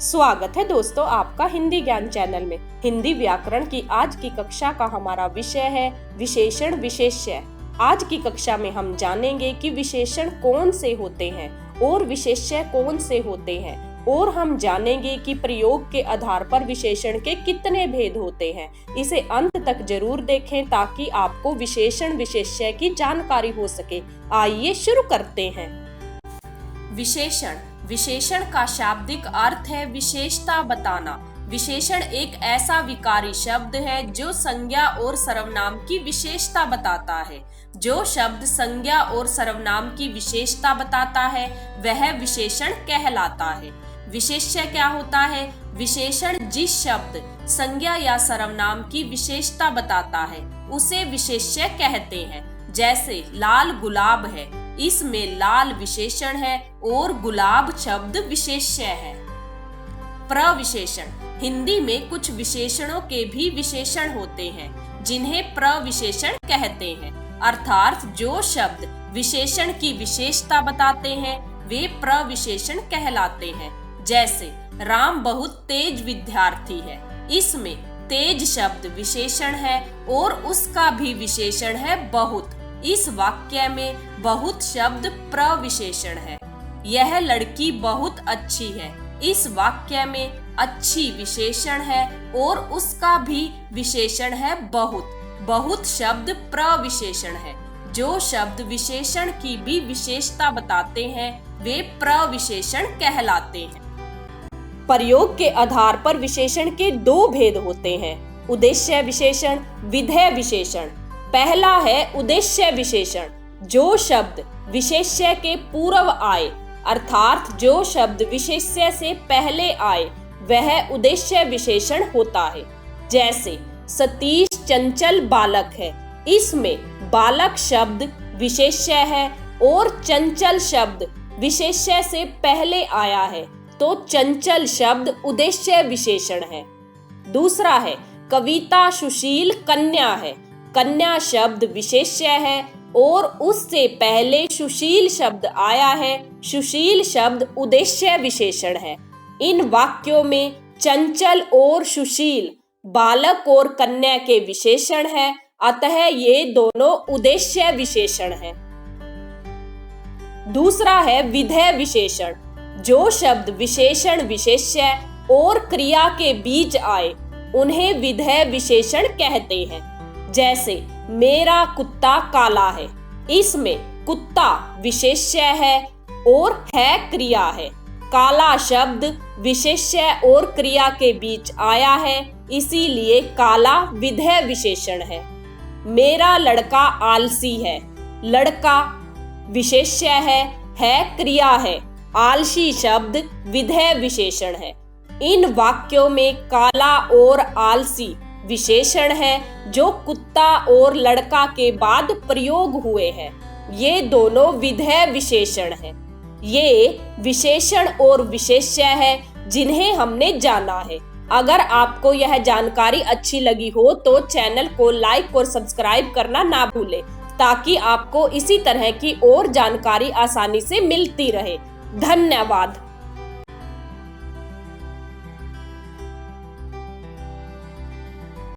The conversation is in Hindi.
स्वागत है दोस्तों आपका हिंदी ज्ञान चैनल में। हिंदी व्याकरण की आज की कक्षा का हमारा विषय है विशेषण विशेष्य। आज की कक्षा में हम जानेंगे कि विशेषण कौन से होते हैं और विशेष्य कौन से होते हैं, और हम जानेंगे कि प्रयोग के आधार पर विशेषण के कितने भेद होते हैं। इसे अंत तक जरूर देखें ताकि आपको विशेषण विशेष्य की जानकारी हो सके। आइए शुरू करते हैं। विशेषण का शाब्दिक अर्थ है विशेषता बताना। विशेषण एक ऐसा विकारी शब्द है जो संज्ञा और सर्वनाम की विशेषता बताता है। जो शब्द संज्ञा और सर्वनाम की विशेषता बताता है वह विशेषण कहलाता है। विशेष्य क्या होता है? विशेषण जिस शब्द संज्ञा या सर्वनाम की विशेषता बताता है उसे विशेष्य कहते हैं। जैसे लाल गुलाब है, इसमें लाल विशेषण है और गुलाब शब्द विशेष्य है। प्रविशेषण, हिंदी में कुछ विशेषणों के भी विशेषण होते हैं जिन्हें प्रविशेषण कहते हैं, अर्थात जो शब्द विशेषण की विशेषता बताते हैं वे प्रविशेषण कहलाते हैं। जैसे राम बहुत तेज विद्यार्थी है, इसमें तेज शब्द विशेषण है और उसका भी विशेषण है बहुत। इस वाक्य में बहुत शब्द प्रविशेषण है। यह लड़की बहुत अच्छी है, इस वाक्य में अच्छी विशेषण है और उसका भी विशेषण है बहुत। बहुत शब्द प्रविशेषण है। जो शब्द विशेषण की भी विशेषता बताते हैं वे प्रविशेषण कहलाते हैं। प्रयोग के आधार पर विशेषण के दो भेद होते हैं, उद्देश्य विशेषण, विधेय विशेषण। पहला है उद्देश्य विशेषण। जो शब्द विशेष्य के पूर्व आए, अर्थात जो शब्द विशेष्य से पहले आए वह उद्देश्य विशेषण होता है। जैसे सतीश चंचल बालक है, इसमें बालक शब्द विशेष्य है और चंचल शब्द विशेष्य से पहले आया है तो चंचल शब्द उद्देश्य विशेषण है। दूसरा है कविता सुशील कन्या है, कन्या शब्द विशेष्य है और उससे पहले सुशील शब्द आया है, सुशील शब्द उद्देश्य विशेषण है। इन वाक्यों में चंचल और सुशील बालक और कन्या के विशेषण है, अतः ये दोनों उद्देश्य विशेषण हैं। दूसरा है विधेय विशेषण। जो शब्द विशेषण विशेष्य और क्रिया के बीच आए उन्हें विधेय विशेषण कहते हैं। जैसे मेरा कुत्ता काला है, इसमें कुत्ता विशेष्य है और है क्रिया है। काला शब्द विशेष्य और क्रिया के बीच आया है, इसीलिए काला विधेय विशेषण है। मेरा लड़का आलसी है, लड़का विशेष्य है क्रिया है, आलसी शब्द विधेय विशेषण है। इन वाक्यों में काला और आलसी विशेषण है जो कुत्ता और लड़का के बाद प्रयोग हुए हैं। ये दोनों विधेय विशेषण हैं। ये विशेषण और विशेष्य है जिन्हें हमने जाना है। अगर आपको यह जानकारी अच्छी लगी हो तो चैनल को लाइक और सब्सक्राइब करना ना भूलें ताकि आपको इसी तरह की और जानकारी आसानी से मिलती रहे। धन्यवाद।